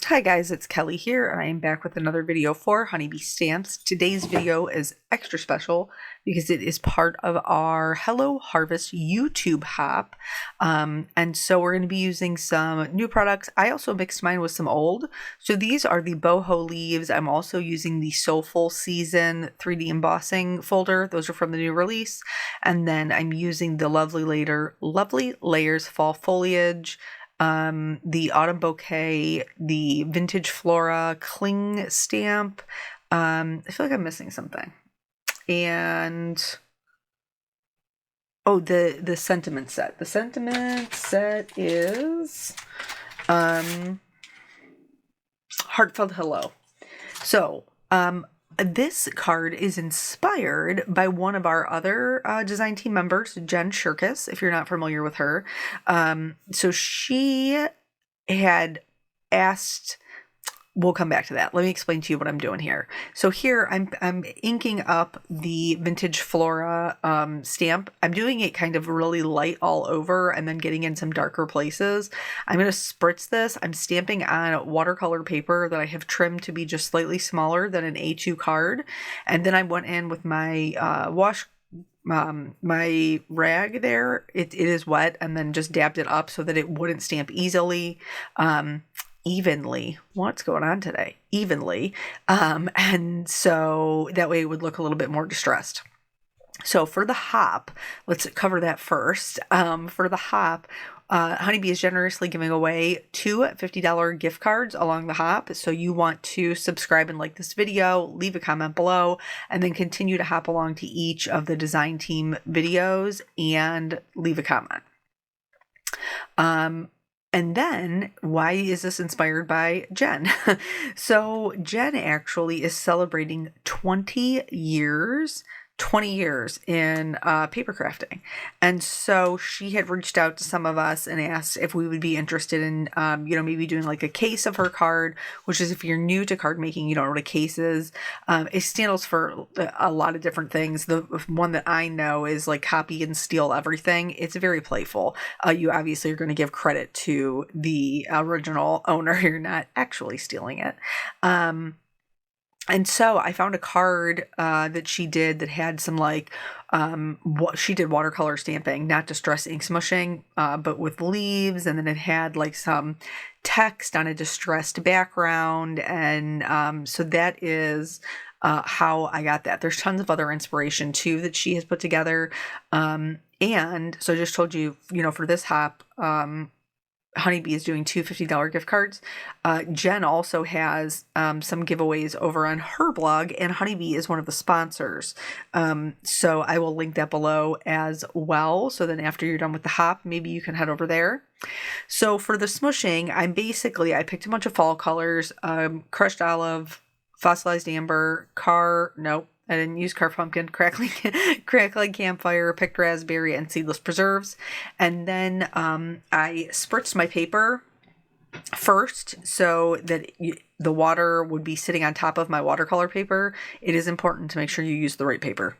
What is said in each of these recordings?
Hi guys, it's Kelly here, and I am back with another video for Honeybee Stamps. Today's video is extra special because it is part of our Hello Harvest YouTube hop. And so we're going to be using some new products. I also mixed mine with some old. So these are the boho leaves. I'm also using the Soulful Season 3D embossing folder. Those are from the new release. And then I'm using the Lovely Layers Fall Foliage, the Autumn Bouquet, the Vintage Flora Cling Stamp. I feel like I'm missing something. And oh, the Sentiment set. The Sentiment set is Heartfelt Hello. So, this card is inspired by one of our other design team members, Jen Shirkus, if you're not familiar with her. So she had asked, we'll come back to that. Let me explain to you what I'm doing here. So here I'm inking up the Vintage Flora stamp. I'm doing it kind of really light all over and then getting in some darker places. I'm going to spritz this. I'm stamping on watercolor paper that I have trimmed to be just slightly smaller than an A2 card. And then I went in with my my rag there. It is wet, and then just dabbed it up so that it wouldn't stamp easily. Evenly. What's going on today? Evenly. And so that way it would look a little bit more distressed. So for the hop, let's cover that first. For the hop, Honeybee is generously giving away two $50 gift cards along the hop. So you want to subscribe and like this video, leave a comment below, and then continue to hop along to each of the design team videos and leave a comment. And then, why is this inspired by Jen? So Jen actually is celebrating 20 years in paper crafting. And so she had reached out to some of us and asked if we would be interested in, maybe doing like a case of her card, which is, if you're new to card making, you don't know what a case is. It stands for a lot of different things. The one that I know is like copy and steal everything. It's very playful. You obviously are going to give credit to the original owner. You're not actually stealing it. And so I found a card that she did that had some she did watercolor stamping, not distress ink smushing, but with leaves. And then it had like some text on a distressed background. And so that is how I got that. There's tons of other inspiration too that she has put together. And so I just told you, for this hop, Honeybee is doing two $50 gift cards. Jen also has some giveaways over on her blog, and Honeybee is one of the sponsors. So I will link that below as well. So then after you're done with the hop, maybe you can head over there. So for the smushing, I picked a bunch of fall colors, crushed olive, fossilized amber, I didn't use car pumpkin, crackling campfire, picked raspberry, and seedless preserves. And then I spritzed my paper first so that the water would be sitting on top of my watercolor paper. It is important to make sure you use the right paper.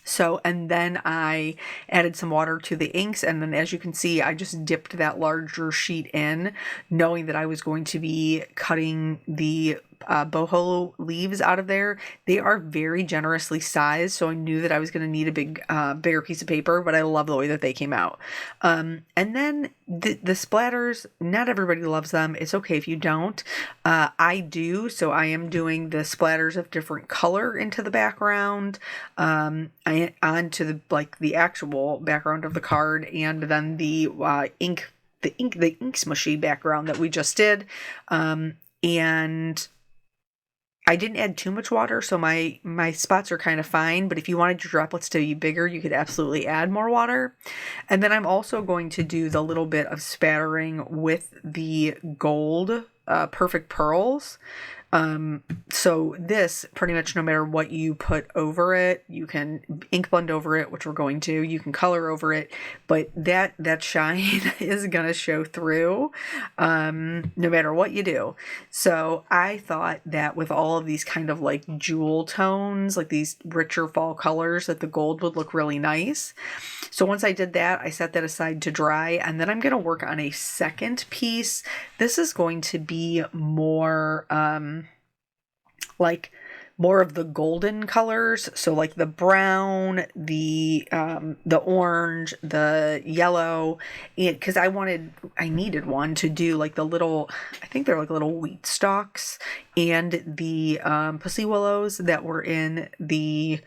So, and then I added some water to the inks, and then as you can see, I just dipped that larger sheet in, knowing that I was going to be cutting the boho leaves out of there. They are very generously sized, so I knew that I was going to need a bigger piece of paper, but I love the way that they came out. And then the splatters, not everybody loves them. It's okay if you don't. I do, so I am doing the splatters of different color into the background, onto the actual background of the card, and then the ink smushy background that we just did. And I didn't add too much water, so my spots are kind of fine, but if you wanted your droplets to be bigger, you could absolutely add more water. And then I'm also going to do the little bit of spattering with the gold Perfect Pearls. So this, pretty much no matter what you put over it, you can ink blend over it, which we're going to, you can color over it, but that shine is going to show through, no matter what you do. So I thought that with all of these kind of like jewel tones, like these richer fall colors, that the gold would look really nice. So once I did that, I set that aside to dry, and then I'm going to work on a second piece. This is going to be more, like more of the golden colors. So like the brown, the orange, the yellow, and because I needed one to do like the little, I think they're like little wheat stalks, and the pussy willows that were in the,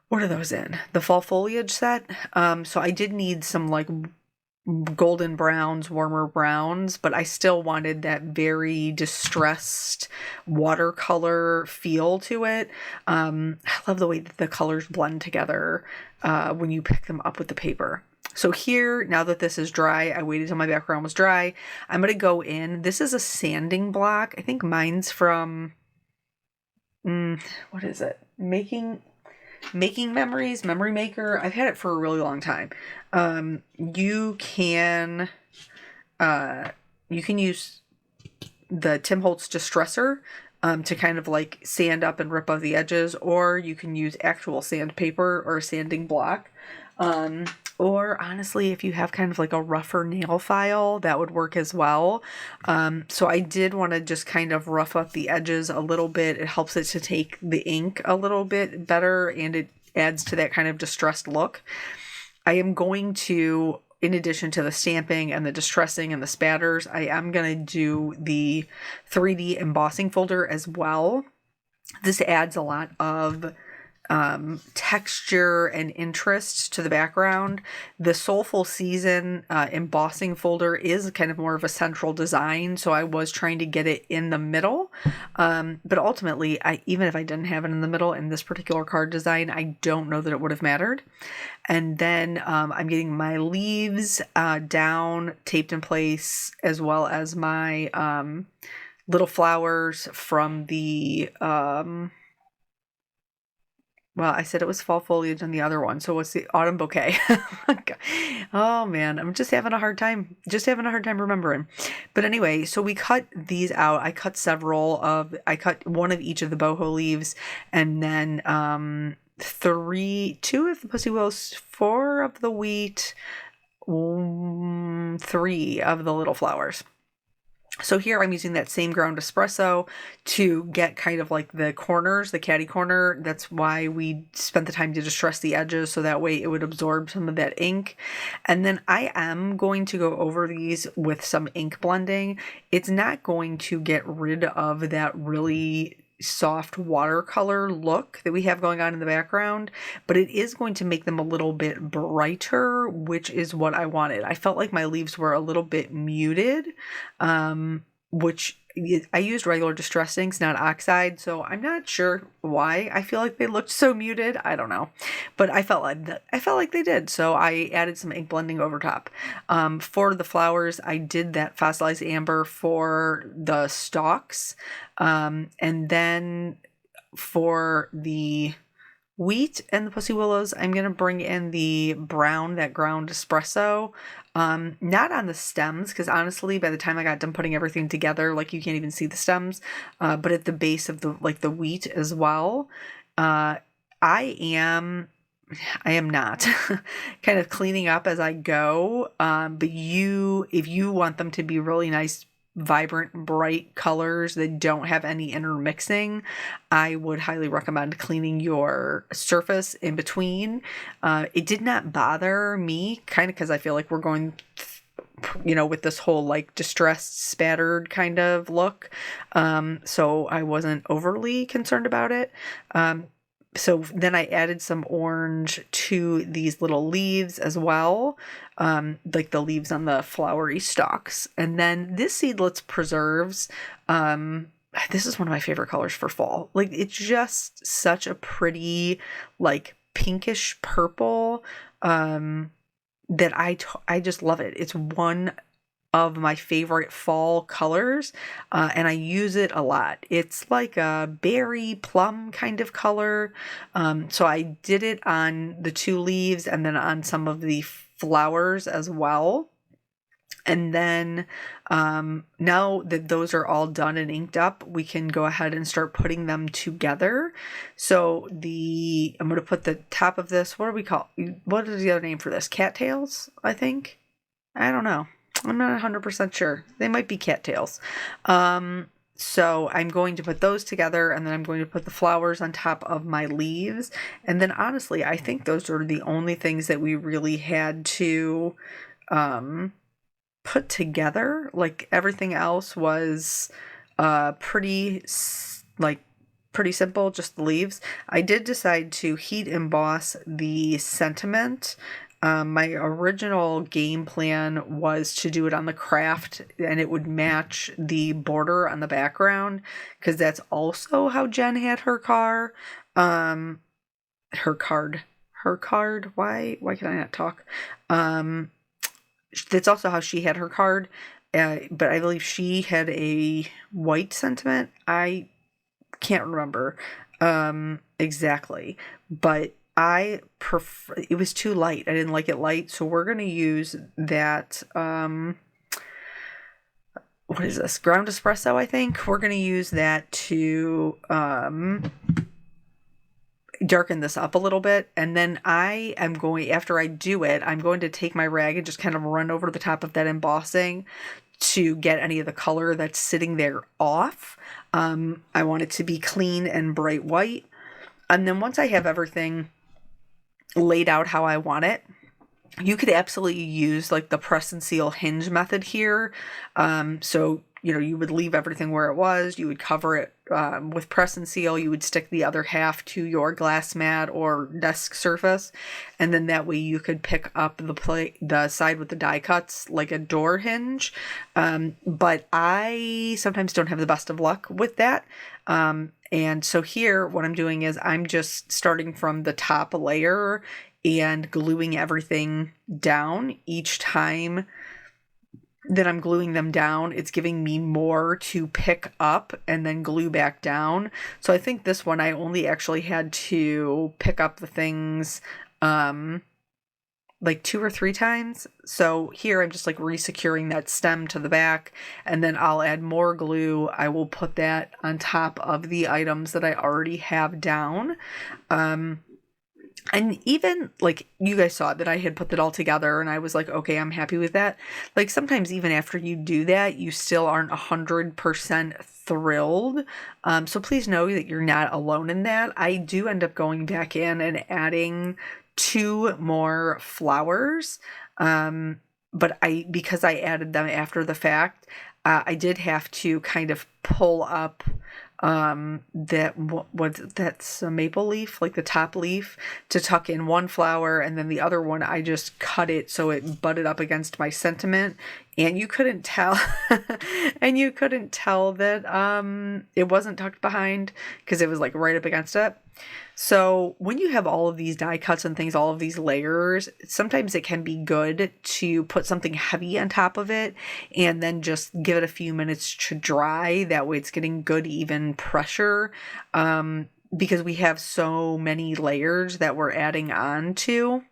what are those in? The fall foliage set. So I did need some like golden browns, warmer browns, but I still wanted that very distressed watercolor feel to it. I love the way that the colors blend together when you pick them up with the paper. So here, now that this is dry, I waited till my background was dry. I'm going to go in. This is a sanding block. I think mine's from, what is it? Making Memories, Memory Maker. I've had it for a really long time. You can use the Tim Holtz Distressor to kind of like sand up and rip off the edges, or you can use actual sandpaper or a sanding block. Or honestly, if you have kind of like a rougher nail file, that would work as well. So I did want to just kind of rough up the edges a little bit. It helps it to take the ink a little bit better, and it adds to that kind of distressed look. I am going to, in addition to the stamping and the distressing and the spatters, I am going to do the 3D embossing folder as well. This adds a lot of texture and interest to the background. The Soulful Season embossing folder is kind of more of a central design, so I was trying to get it in the middle. But ultimately, even if I didn't have it in the middle in this particular card design, I don't know that it would have mattered. And then I'm getting my leaves down, taped in place, as well as my little flowers from the well, I said it was fall foliage on the other one. So what's the autumn bouquet? Oh man, I'm just having a hard time. Remembering. But anyway, so we cut these out. I cut I cut one of each of the boho leaves, and then two of the pussy willows, 4 of the wheat, 3 of the little flowers. So here I'm using that same ground espresso to get kind of like the corners, the catty corner. That's why we spent the time to distress the edges, so that way it would absorb some of that ink. And then I am going to go over these with some ink blending. It's not going to get rid of that really soft watercolor look that we have going on in the background, but it is going to make them a little bit brighter, which is what I wanted. I felt like my leaves were a little bit muted, which I used regular distress inks, not oxide, so I'm not sure why I feel like they looked so muted. I don't know, but I felt like they did, so I added some ink blending over top. For the flowers, I did that fossilized amber for the stalks, and then for the wheat and the pussy willows, I'm going to bring in the brown, that ground espresso, not on the stems, because honestly, by the time I got done putting everything together, like you can't even see the stems, but at the base of the wheat as well. I am not kind of cleaning up as I go, but if you want them to be really nice, vibrant, bright colors that don't have any intermixing, I would highly recommend cleaning your surface in between. It did not bother me, kind of because I feel like we're going with this whole like distressed, spattered kind of look. So I wasn't overly concerned about it. So then I added some orange to these little leaves as well, like the leaves on the flowery stalks. And then this Seedless Preserves, this is one of my favorite colors for fall. Like, it's just such a pretty, like, pinkish purple, that I just love it. It's one of my favorite fall colors, and I use it a lot. It's like a berry plum kind of color. So I did it on the 2 leaves and then on some of the flowers as well. And then now that those are all done and inked up, we can go ahead and start putting them together. So I'm going to put the top of this, what is the other name for this? Cattails, I think? I don't know. I'm not 100% sure. They might be cattails. So I'm going to put those together, and then I'm going to put the flowers on top of my leaves. And then honestly, I think those are the only things that we really had to put together. Like everything else was pretty simple, just the leaves. I did decide to heat emboss the sentiment. My original game plan was to do it on the craft and it would match the border on the background, because that's also how Jen had her car. Her card. Why can I not talk? That's also how she had her card. But I believe she had a white sentiment. I can't remember exactly, but I prefer, it was too light. I didn't like it light, so we're going to use that, what is this? Ground espresso, I think. We're going to use that to darken this up a little bit. And then after I do it, I'm going to take my rag and just kind of run over the top of that embossing to get any of the color that's sitting there off. I want it to be clean and bright white. And then once I have everything laid out how I want it, you could absolutely use like the press and seal hinge method here. So, you would leave everything where it was. You would cover it with press and seal. You would stick the other half to your glass mat or desk surface. And then that way you could pick up the side with the die cuts like a door hinge. But I sometimes don't have the best of luck with that. And so here what I'm doing is I'm just starting from the top layer and gluing everything down. Each time that I'm gluing them down, it's giving me more to pick up and then glue back down. So I think this one I only actually had to pick up the things like 2 or 3 times. So here I'm just like resecuring that stem to the back, and then I'll add more glue. I will put that on top of the items that I already have down. And even like you guys saw that I had put it all together and I was like, okay, I'm happy with that. Like sometimes even after you do that, you still aren't 100% thrilled. So please know that you're not alone in that. I do end up going back in and adding 2 more flowers. But because I added them after the fact, I did have to kind of pull up that's a maple leaf, like the top leaf, to tuck in one flower, and then the other one I just cut it so it butted up against my sentiment, and you couldn't tell that it wasn't tucked behind because it was like right up against it. So when you have all of these die cuts and things, all of these layers, sometimes it can be good to put something heavy on top of it and then just give it a few minutes to dry. That way it's getting good, even pressure, because we have so many layers that we're adding on to.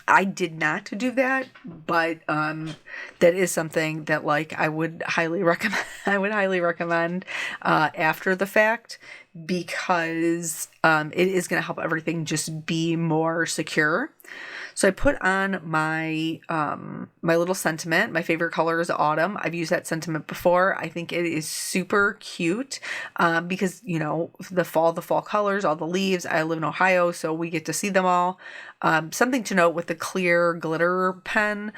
I did not do that, but that is something that like I would highly recommend. I would highly recommend after the fact, because it is going to help everything just be more secure. So I put on my my little sentiment. My favorite color is autumn. I've used that sentiment before. I think it is super cute because, the fall colors, all the leaves. I live in Ohio, so we get to see them all. Something to note with the clear glitter pen,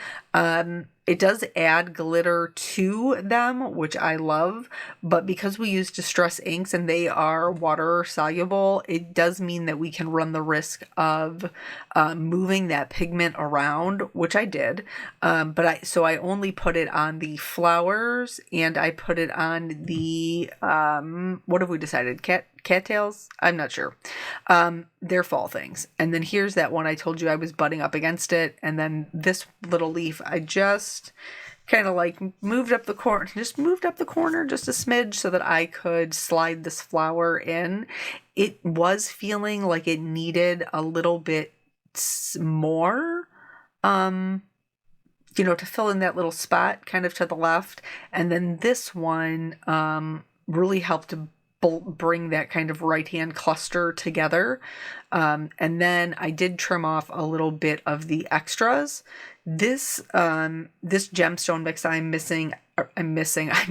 it does add glitter to them, which I love, but because we use distress inks and they are water soluble, it does mean that we can run the risk of moving that pigment around, which I did. So I only put it on the flowers, and I put it on the, what have we decided? Cattails? I'm not sure. They're fall things. And then here's that one I told you I was butting up against it. And then this little leaf, I just kind of like moved up the corner just a smidge so that I could slide this flower in. It was feeling like it needed a little bit more, to fill in that little spot kind of to the left. And then this one really helped to bring that kind of right hand cluster together. And then I did trim off a little bit of the extras. This gemstone mix I'm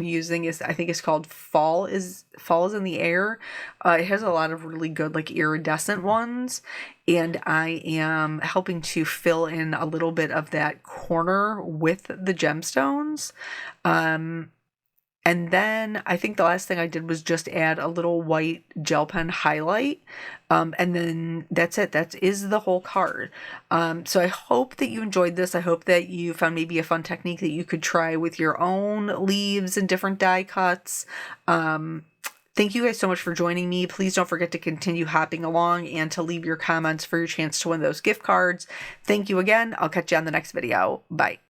using is, I think it's called Fall is in the Air. It has a lot of really good like iridescent ones, and I am helping to fill in a little bit of that corner with the gemstones. And then I think the last thing I did was just add a little white gel pen highlight. And then that's it. That is the whole card. So I hope that you enjoyed this. I hope that you found maybe a fun technique that you could try with your own leaves and different die cuts. Thank you guys so much for joining me. Please don't forget to continue hopping along and to leave your comments for your chance to win those gift cards. Thank you again. I'll catch you on the next video. Bye.